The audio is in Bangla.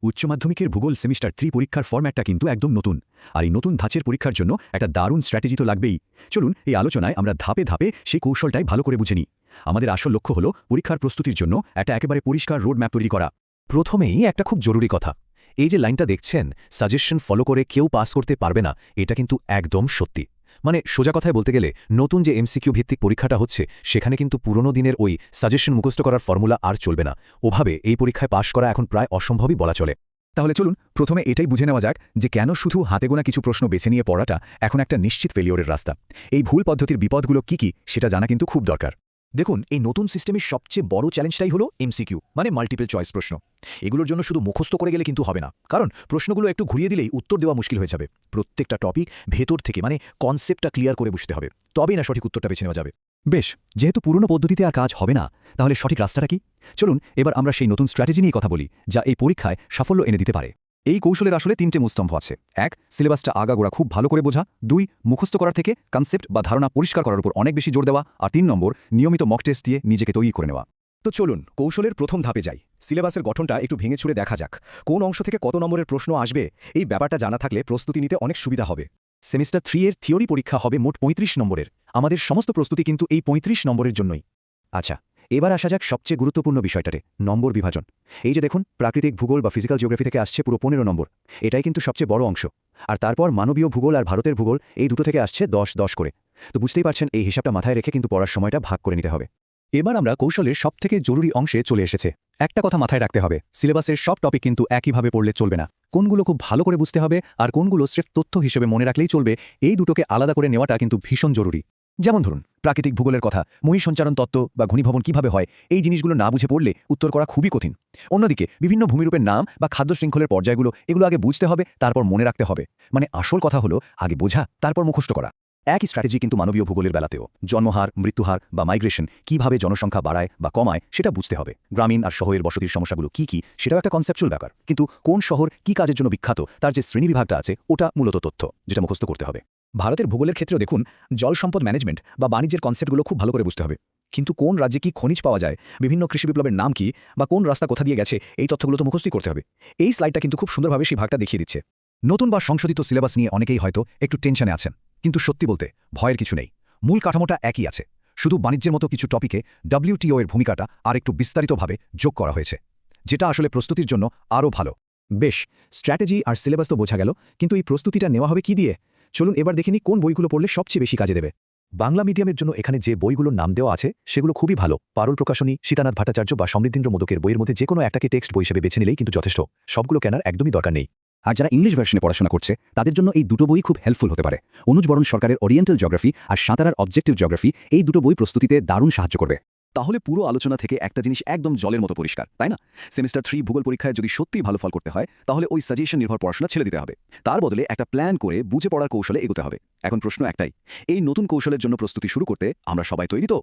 উচ্চ মাধ্যমিকের ভূগোল সেমিস্টার 3 পরীক্ষার ফরম্যাটটা কিন্তু একদম নতুন, আর এই নতুন ধাঁচের পরীক্ষার জন্য একটা দারুণ স্ট্র্যাটেজি তো লাগবেই। চলুন এই আলোচনায় আমরা ধাপে ধাপে সেই কৌশলটাই ভালো করে বুঝে নিই। আমাদের আসল লক্ষ্য হলো পরীক্ষার প্রস্তুতির জন্য একটা একেবারে পরিষ্কার রোড ম্যাপ তৈরি করা। প্রথমেই একটা খুব জরুরি কথা, এই যে লাইনটা দেখছেন, সাজেশন ফলো করে কেউ পাস করতে পারবে না, এটা কিন্তু একদম সত্যি। মানে সোজা কথায় বলতে গেলে নতুন যে এমসিকিউ ভিত্তিক পরীক্ষাটা হচ্ছে, সেখানে কিন্তু পুরনো দিনের ওই সাজেশন মুখস্থ করার ফর্মুলা আর চলবে না। ওভাবে এই পরীক্ষায় পাশ করা এখন প্রায় অসম্ভবই বলা চলে। তাহলে চলুন প্রথমে এটাই বুঝে নেওয়া যাক যে কেন শুধু হাতে গোনা কিছু প্রশ্ন বেছে নিয়ে পড়াটা এখন একটা নিশ্চিত ফেলিওরের রাস্তা। এই ভুল পদ্ধতির বিপদগুলো কি সেটা জানা কিন্তু খুব দরকার। দেখুন, এই নতুন সিস্টেমের সবচেয়ে বড় চ্যালেঞ্জটাই হলো এমসিকিউ, মানে মাল্টিপল চয়েস প্রশ্ন। এগুলোর জন্য শুধু মুখস্থ করে গেলে কিন্তু হবে না, কারণ প্রশ্নগুলো একটু ঘুরিয়ে দিলেই উত্তর দেওয়া মুশকিল হয়ে যাবে। প্রত্যেকটা টপিক ভেতর থেকে, মানে কনসেপ্টটা ক্লিয়ার করে বুঝতে হবে, তবেই না সঠিক উত্তরটা বেছে নেওয়া যাবে। বেশ, যেহেতু পুরনো পদ্ধতিতে আর কাজ হবে না, তাহলে সঠিক রাস্তাটা কি? চলুন এবার আমরা সেই নতুন স্ট্র্যাটেজি নিয়ে কথা বলি, যা এই পরীক্ষায় সাফল্য এনে দিতে পারে। এই কৌশলের আসলে 3টে মূলস্তম্ভ আছে। 1, সিলেবাসটা আগাগোড়া খুব ভালো করে বোঝা। 2, মুখস্থ করার থেকে কনসেপ্ট বা ধারণা পরিষ্কার করার উপর অনেক বেশি জোর দেওয়া। আর 3 নম্বর, নিয়মিত মক টেস্ট দিয়ে নিজেকে তৈরি করে নেওয়া। তো চলুন কৌশলের প্রথম ধাপে যাই। সিলেবাসের গঠনটা একটু ভেঙে ছুড়ে দেখা যাক। কোন অংশ থেকে কত নম্বরের প্রশ্ন আসবে, এই ব্যাপারটা জানা থাকলে প্রস্তুতি নিতে অনেক সুবিধা হবে। সেমিস্টার 3 এর থিওরি পরীক্ষা হবে মোট 35 নম্বরের। আমাদের সমস্ত প্রস্তুতি কিন্তু এই 35 নম্বরের জন্যই। আচ্ছা, এবার আসা যাক সবচেয়ে গুরুত্বপূর্ণ বিষয়টাতে, নম্বর বিভাজন। এই যে দেখুন, প্রাকৃতিক ভূগোল বা ফিজিক্যাল জিওগ্রাফি থেকে আসছে পুরো 15 নম্বর। এটাই কিন্তু সবচেয়ে বড় অংশ। আর তারপর মানবীয় ভূগোল আর ভারতের ভূগোল, এই দুটো থেকে আসছে 10-10 করে। তো বুঝতেই পারছেন, এই হিসাবটা মাথায় রেখে কিন্তু পড়ার সময়টা ভাগ করে নিতে হবে। এবার আমরা কৌশলের সবথেকে জরুরি অংশে চলে এসেছে। একটা কথা মাথায় রাখতে হবে, সিলেবাসের সব টপিক কিন্তু একইভাবে পড়লে চলবে না। কোনগুলো খুব ভালো করে বুঝতে হবে আর কোনগুলো স্রেফ তথ্য হিসেবে মনে রাখলেই চলবে, এই দুটোকে আলাদা করে নেওয়াটা কিন্তু ভীষণ জরুরি। যেমন ধরুন, প্রাকৃতিক ভূগোলের কথা, মহিসঞ্চারণ তত্ত্ব বা ঘূর্ণিভবন কিভাবে হয়, এই জিনিসগুলো না বুঝে পড়লে উত্তর করা খুবই কঠিন। অন্যদিকে বিভিন্ন ভূমিরূপের নাম বা খাদ্য শৃঙ্খলের পর্যায়গুলো, এগুলো আগে বুঝতে হবে, তারপর মনে রাখতে হবে। মানে আসল কথা হলো আগে বোঝা, তারপর মুখস্থ করা। একই স্ট্র্যাটেজি কিন্তু মানবীয় ভূগোলের বেলাতেও। জন্মহার, মৃত্যুহার বা মাইগ্রেশন, কিভাবে জনসংখ্যা বাড়ায় বা কমায় সেটা বুঝতে হবে। গ্রামীণ আর শহরের বসতির সমস্যাগুলো কি সেটাও একটা কনসেপচুয়াল ব্যাপার। কিন্তু কোন শহর কি কাজের জন্য বিখ্যাত, তার যে শ্রেণীবিভাগটা আছে, ওটা মূলত তথ্য, যেটা মুখস্থ করতে হবে। ভারতের ভূগোলের ক্ষেত্রেও দেখুন, জল সম্পদ ম্যানেজমেন্ট বা বাণিজ্যের কনসেপ্টগুলো খুব ভালো করে বুঝতে হবে। কিন্তু কোন রাজ্যে কি খনিজ পাওয়া যায়, বিভিন্ন কৃষি বিপ্লবের নাম কি, বা কোন রাস্তা কোথা দিয়ে গেছে, এই তথ্যগুলো তো মুখস্থই করতে হবে। এই স্লাইডটা কিন্তু খুব সুন্দরভাবে সেই ভাগটা দেখিয়ে দিচ্ছে। নতুন বা সংশোধিত সিলেবাস নিয়ে অনেকেই হয়তো একটু টেনশনে আছেন, কিন্তু সত্যি বলতে ভয়ের কিছু নেই। মূল কাঠামোটা একই আছে, শুধু বাণিজ্যের মতো কিছু টপিকে WTO এর ভূমিকাটা আর একটু বিস্তারিতভাবে যোগ করা হয়েছে, যেটা আসলে প্রস্তুতির জন্য আরও ভালো। বেশ, স্ট্র্যাটেজি আর সিলেবাস তো বোঝা গেল, কিন্তু এই প্রস্তুতিটা নেওয়া হবে কি দিয়ে? চলুন এবার দেখিনি কোন বইগুলো পড়লে সবচেয়ে বেশি কাজে দেবে। বাংলা মিডিয়ামের জন্য এখানে যে বইগুলোর নাম দেওয়া আছে সেগুলো খুবই ভালো। পারুল প্রকাশনী, সীতানাথ ভট্টাচার্য বা সমৃদ্ধেন্দ্র মোদকের বইয়ের মধ্যে যে কোনো একটাকে টেক্সট বই হিসেবে বেছে নিলেই কিন্তু যথেষ্ট। সবগুলো কেনার একদমই দরকার নেই। আর যারা ইংলিশ ভার্সনে পড়াশোনা করছে, তাদের জন্য এই দুটো বই খুব হেল্পফুল হতে পারে। অনুজ বরণ সরকারের ওরিয়েন্টাল জিওগ্রাফি আর সাঁতারার অবজেক্টিভ জিওগ্রাফি, এই দুটো বই প্রস্তুতিতে দারুণ সাহায্য করবে। তাহলে পুরো আলোচনা থেকে একটা জিনিস একদম জলের মতো পরিষ্কার, তাই না? সেমিস্টার 3 ভূগোল পরীক্ষায় যদি সত্যিই ভালো ফল করতে হয়, তাহলে ওই সাজেশন নির্ভর পড়াশোনা ছেড়ে দিতে হবে। তার বদলে একটা প্ল্যান করে বুঝে পড়ার কৌশলে এগোতে হবে। এখন প্রশ্ন একটাই, এই নতুন কৌশলের জন্য প্রস্তুতি শুরু করতে আমরা সবাই তৈরি তো?